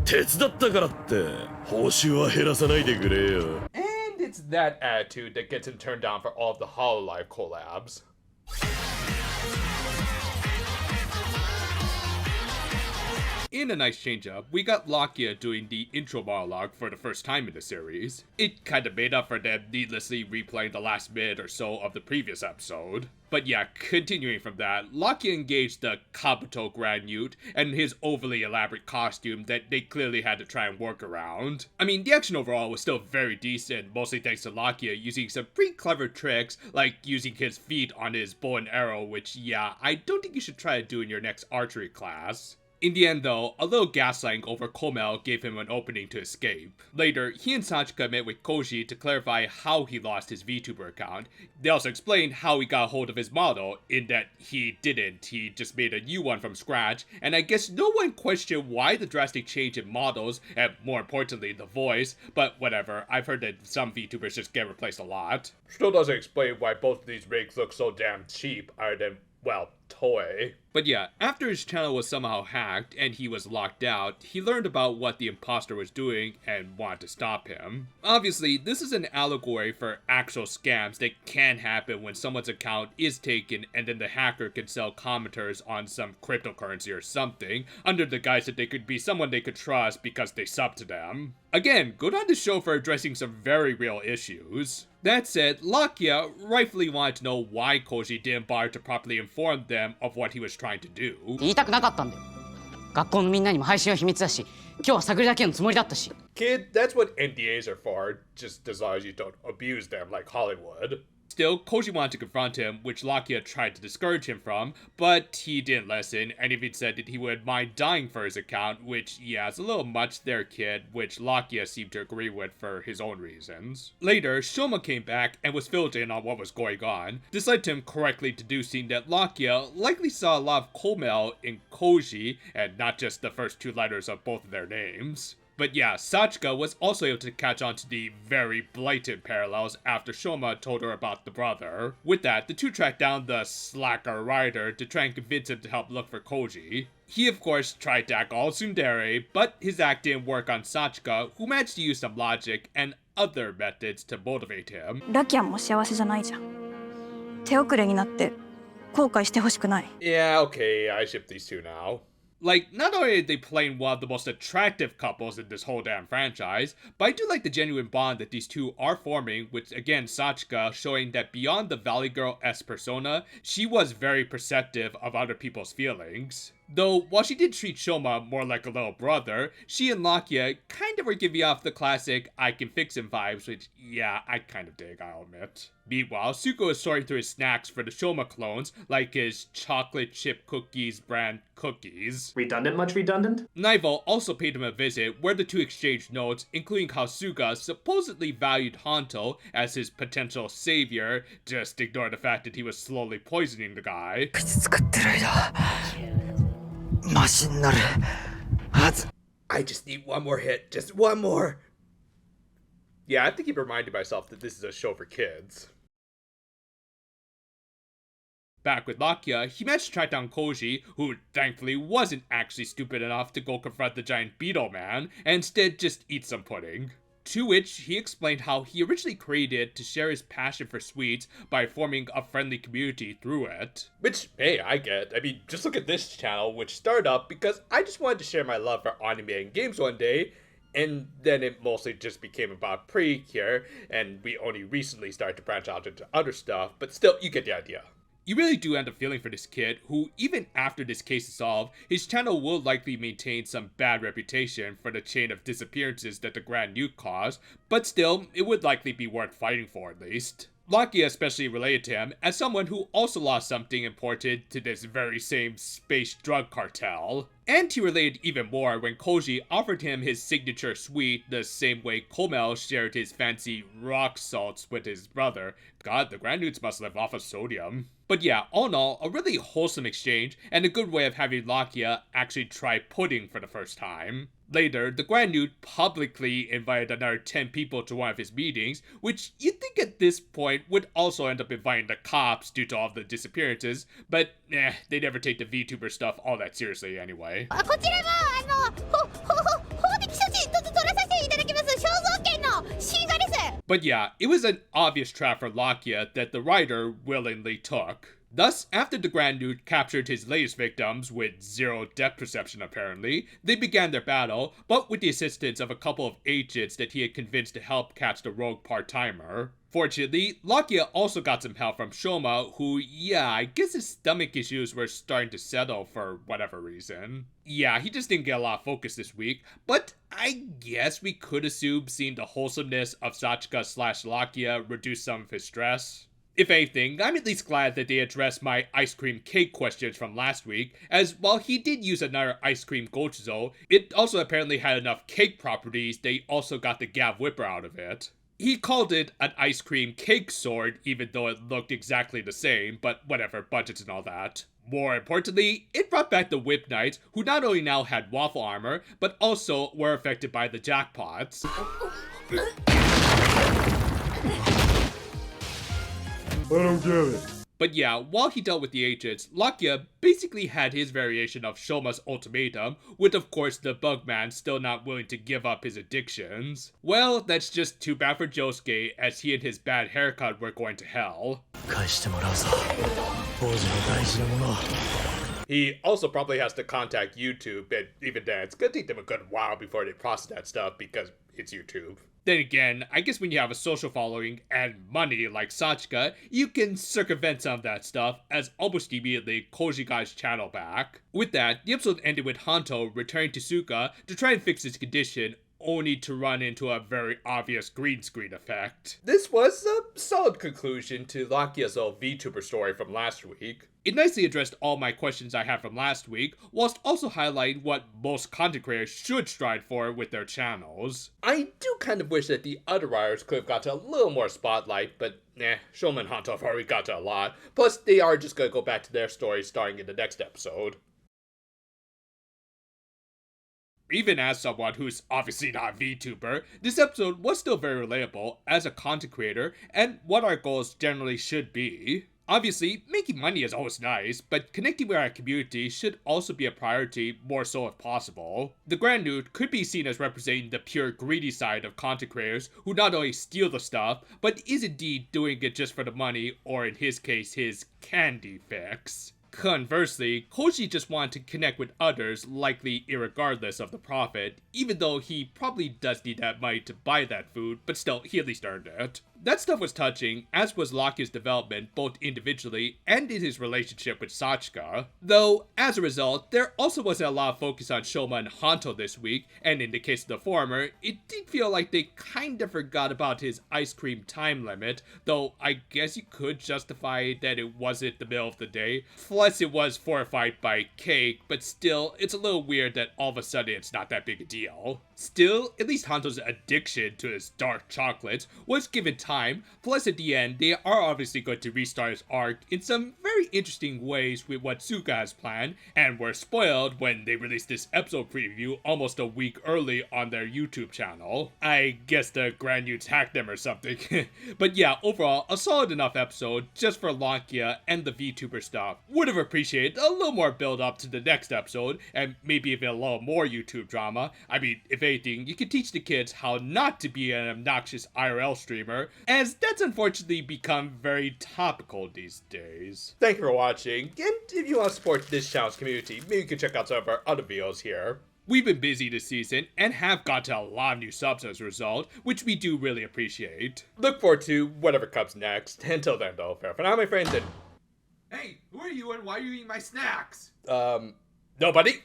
手伝ったからって報酬は減らさないでくれよ。 And it's that attitude that gets him turned down for all of the Hololive collabs. In a nice change-up, we got Lakia doing the intro monologue for the first time in the series. It kinda made up for them needlessly replaying the last minute or so of the previous episode. But yeah, continuing from that, Lakia engaged the Kabuto Grand Ute and his overly elaborate costume that they clearly had to try and work around. I mean, the action overall was still very decent, mostly thanks to Lakia using some pretty clever tricks, like using his feet on his bow and arrow, which yeah, I don't think you should try to do in your next archery class. In the end though, a little gaslighting over Komel gave him an opening to escape. Later, he and Sachika met with Koji to clarify how he lost his VTuber account. They also explained how he got hold of his model, in that he didn't, he just made a new one from scratch, and I guess no one questioned why the drastic change in models, and more importantly the voice, but whatever, I've heard that some VTubers just get replaced a lot. Still doesn't explain why both of these rigs look so damn cheap, other than, well, toy. But yeah, after his channel was somehow hacked and he was locked out, he learned about what the imposter was doing and wanted to stop him. Obviously, this is an allegory for actual scams that can happen when someone's account is taken and then the hacker can sell commenters on some cryptocurrency or something under the guise that they could be someone they could trust because they sub to them. Again, good on the show for addressing some very real issues. That said, Lakia rightfully wanted to know why Koji didn't bother to properly inform them of what he was trying to do. 言いたくなかったんだよ。学校のみんなにも配信は秘密だし、今日は探りだけのつもりだったし。 Kid, that's what NDAs are for, just as long as you don't abuse them like Hollywood. Still, Koji wanted to confront him, which Lakia tried to discourage him from, but he didn't listen, and even said that he would mind dying for his account, which, yeah, is a little much there, kid, which Lakia seemed to agree with for his own reasons. Later, Shoma came back and was filled in on what was going on. This led to him correctly deducing that Lakia likely saw a lot of Komel in Koji, and not just the first two letters of both of their names. But yeah, Sachika was also able to catch on to the very blatant parallels after Shoma told her about the brother. With that, the two tracked down the slacker writer to try and convince him to help look for Koji. He of course tried to act all Tsundere, but his act didn't work on Sachika, who managed to use some logic and other methods to motivate him. Lakia も幸せじゃないじゃん。手遅れになって後悔してほしくない。Yeah, okay, I ship these two now. Like, not only are they playing one of the most attractive couples in this whole damn franchise, but I do like the genuine bond that these two are forming, with again Sachika showing that beyond the Valley Girl-esque persona, she was very perceptive of other people's feelings. Though, while she did treat Shoma more like a little brother, she and Lakia kind of were giving off the classic I can fix him vibes, which, yeah, I kind of dig, I'll admit. Meanwhile, Suko is sorting through his snacks for the Shoma clones, like his chocolate chip cookies brand cookies. Redundant much redundant? Naivo also paid him a visit, where the two exchanged notes, including how Suga supposedly valued Hanto as his potential savior, just ignore the fact that he was slowly poisoning the guy. I just need one more hit, just one more. Yeah, I have to keep reminding myself that this is a show for kids. Back with Lakia, he managed to track down Koji, who thankfully wasn't actually stupid enough to go confront the giant beetle man, and instead just eat some pudding. To which he explained how he originally created to share his passion for sweets by forming a friendly community through it. Which, hey, I get. I mean, just look at this channel, which started up because I just wanted to share my love for anime and games one day, and then it mostly just became about Precure, and we only recently started to branch out into other stuff, but still, you get the idea. You really do end up feeling for this kid, who, even after this case is solved, his channel will likely maintain some bad reputation for the chain of disappearances that the Grand Nuke caused, but still, it would likely be worth fighting for at least. Lakia especially related to him as someone who also lost something important to this very same space drug cartel. And he related even more when Koji offered him his signature sweet the same way Komel shared his fancy rock salts with his brother. God, the Grand Newts must live off of sodium. But yeah, all in all, a really wholesome exchange and a good way of having Lakia actually try pudding for the first time. Later, the Grand Newt publicly invited another 10 people to one of his meetings, which you'd think at this point would also end up inviting the cops due to all the disappearances, but they never take the VTuber stuff all that seriously anyway. こちらもほで But yeah, it was an obvious trap for Lakia that the writer willingly took. Thus, after the Grand Duke captured his latest victims with zero depth perception apparently, they began their battle, but with the assistance of a couple of agents that he had convinced to help catch the rogue part-timer. Fortunately, Lakia also got some help from Shoma, who, yeah, I guess his stomach issues were starting to settle for whatever reason. Yeah, he just didn't get a lot of focus this week, but I guess we could assume seeing the wholesomeness of Sachika/Lakia reduce some of his stress. If anything, I'm at least glad that they addressed my ice cream cake questions from last week, as while he did use another ice cream gochizo, it also apparently had enough cake properties they also got the Gavv whipper out of it. He called it an ice cream cake sword, even though it looked exactly the same, but whatever, budgets and all that. More importantly, it brought back the Whip Knights, who not only now had waffle armor, but also were affected by the jackpots. I don't get it. But yeah, while he dealt with the agents, Lakia basically had his variation of Shoma's ultimatum, with of course the Bugman still not willing to give up his addictions. Well, that's just too bad for Josuke, as he and his bad haircut were going to hell. He also probably has to contact YouTube, and even then, it's gonna take them a good while before they process that stuff because it's YouTube. Then again, I guess when you have a social following and money like Sachika, you can circumvent some of that stuff, as almost immediately Koji got his channel back. With that, the episode ended with Hanto returning to Suka to try and fix his condition, only to run into a very obvious green screen effect. This was a solid conclusion to Lakia's old VTuber story from last week. It nicely addressed all my questions I had from last week, whilst also highlighting what most content creators should strive for with their channels. I do kind of wish that the other writers could have got a little more spotlight, but Shoma and Hanto have already got a lot. Plus, they are just gonna go back to their stories starting in the next episode. Even as someone who's obviously not a VTuber, this episode was still very relatable as a content creator and what our goals generally should be. Obviously, making money is always nice, but connecting with our community should also be a priority, more so if possible. The Grand Nude could be seen as representing the pure greedy side of content creators who not only steal the stuff, but is indeed doing it just for the money, or in his case, his candy fix. Conversely, Koji just wanted to connect with others, likely irregardless of the profit, even though he probably does need that money to buy that food, but still, he at least earned it. That stuff was touching, as was Lakia's development both individually and in his relationship with Sachika. Though, as a result, there also wasn't a lot of focus on Shoma and Hanto this week, and in the case of the former, it did feel like they kinda forgot about his ice cream time limit, though I guess you could justify that it wasn't the middle of the day. Plus, it was fortified by cake, but still, it's a little weird that all of a sudden it's not that big a deal. Still, at least Hanto's addiction to his dark chocolates was given time, plus at the end, they are obviously going to restart his arc in some very interesting ways with what Suka has planned, and were spoiled when they released this episode preview almost a week early on their YouTube channel. I guess the Grand Nudes hacked them or something. But yeah, overall, a solid enough episode just for Lakia and the VTuber stuff. Would have appreciated a little more build up to the next episode, and maybe even a little more YouTube drama. I mean, if anything, you could teach the kids how not to be an obnoxious IRL streamer, as that's unfortunately become very topical these days. Thank you for watching, and if you want to support this channel's community, maybe you can check out some of our other videos here. We've been busy this season, and have gotten a lot of new subs as a result, which we do really appreciate. Look forward to whatever comes next. Until then though, fair for now my friends, and... Hey, who are you and why are you eating my snacks? Nobody.